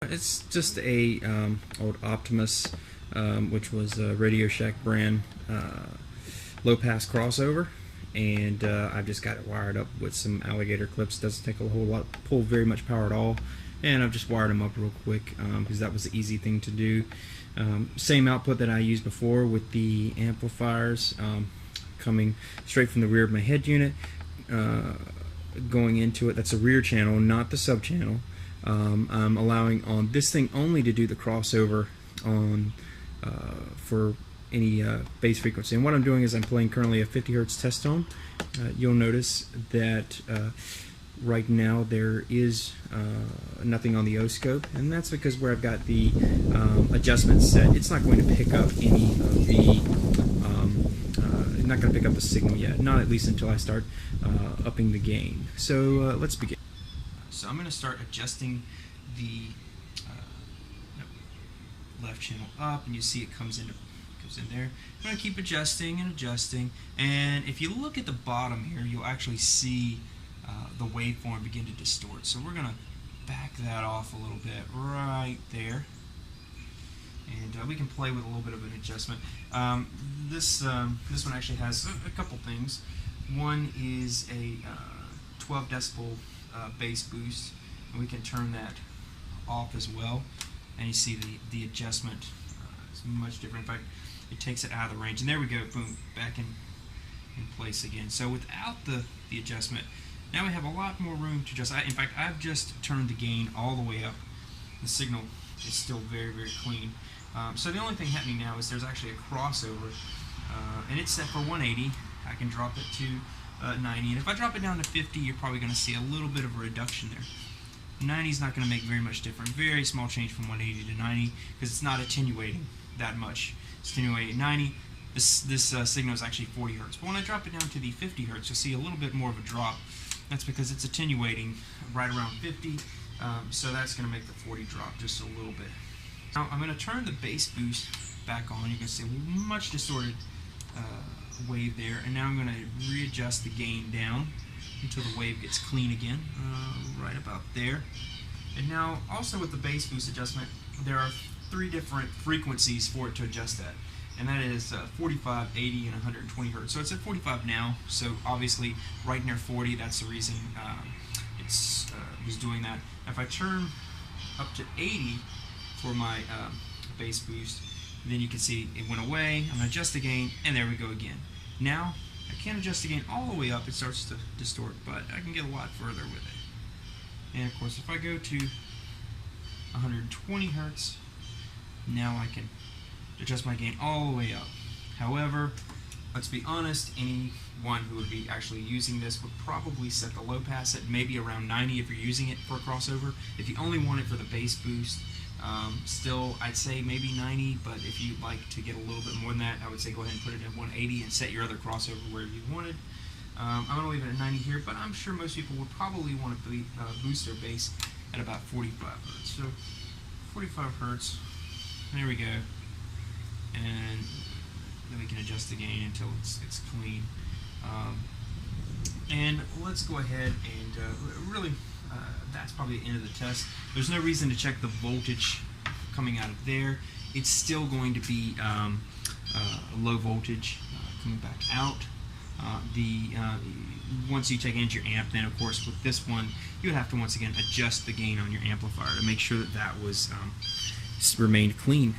It's just a old Optimus, which was a Radio Shack brand low-pass crossover, and I've just got it wired up with some alligator clips. Doesn't take a whole lot, pull very much power at all, and I've just wired them up real quick because that was the easy thing to do. Same output that I used before with the amplifiers coming straight from the rear of my head unit, going into it. That's a rear channel, not the sub channel. I'm allowing on this thing only to do the crossover on for any bass frequency. And what I'm doing is I'm playing currently a 50 Hertz test tone. You'll notice that right now there is nothing on the oscilloscope, and that's because where I've got the adjustments set, it's not going to pick up any of the not going to pick up the signal yet, not at least until I start upping the gain. So let's begin. So I'm going to start adjusting the left channel up, and you see it goes in there. I'm going to keep adjusting and adjusting, and if you look at the bottom here, you'll actually see the waveform begin to distort. So we're going to back that off a little bit right there, and we can play with a little bit of an adjustment. This one actually has a couple things. One is a 12 decibel bass boost, and we can turn that off as well, and you see the adjustment is much different. In fact, it takes it out of the range, and there we go, boom, back in place again. So without the adjustment, now we have a lot more room to adjust. In fact, I've just turned the gain all the way up. The signal is still very, very clean. So the only thing happening now is there's actually a crossover, and it's set for 180. I can drop it to 90, and if I drop it down to 50, you're probably going to see a little bit of a reduction there. 90 is not going to make very much difference. Very small change from 180 to 90 because it's not attenuating that much. It's attenuating at 90. This signal is actually 40 hertz. But when I drop it down to the 50 hertz, you'll see a little bit more of a drop. That's because it's attenuating right around 50. So that's going to make the 40 drop just a little bit. Now I'm going to turn the bass boost back on. You can see a much distorted wave there, and now I'm going to readjust the gain down until the wave gets clean again, right about there. And now also with the bass boost adjustment, there are 3 different frequencies for it to adjust at, and that is 45, 80, and 120 hertz. So it's at 45 now, so obviously right near 40, that's the reason it's was doing that. Now if I turn up to 80 for my bass boost, then you can see it went away. I'm going to adjust the gain, and there we go again. Now, I can't adjust the gain all the way up, it starts to distort, but I can get a lot further with it. And of course, if I go to 120 hertz, now I can adjust my gain all the way up. However, let's be honest, anyone who would be actually using this would probably set the low pass at maybe around 90 if you're using it for a crossover. If you only want it for the bass boost, still I'd say maybe 90, but if you'd like to get a little bit more than that, I would say go ahead and put it at 180 and set your other crossover wherever you wanted. I'm going to leave it at 90 here, but I'm sure most people would probably want to boost their bass at about 45 hertz. So 45 hertz, there we go, and then we can adjust the gain until it's clean. And let's go ahead and really that's probably the end of the test. There's no reason to check the voltage coming out of there. It's still going to be low voltage coming back out. Once you take it into your amp, then of course with this one you would have to once again adjust the gain on your amplifier to make sure that was remained clean.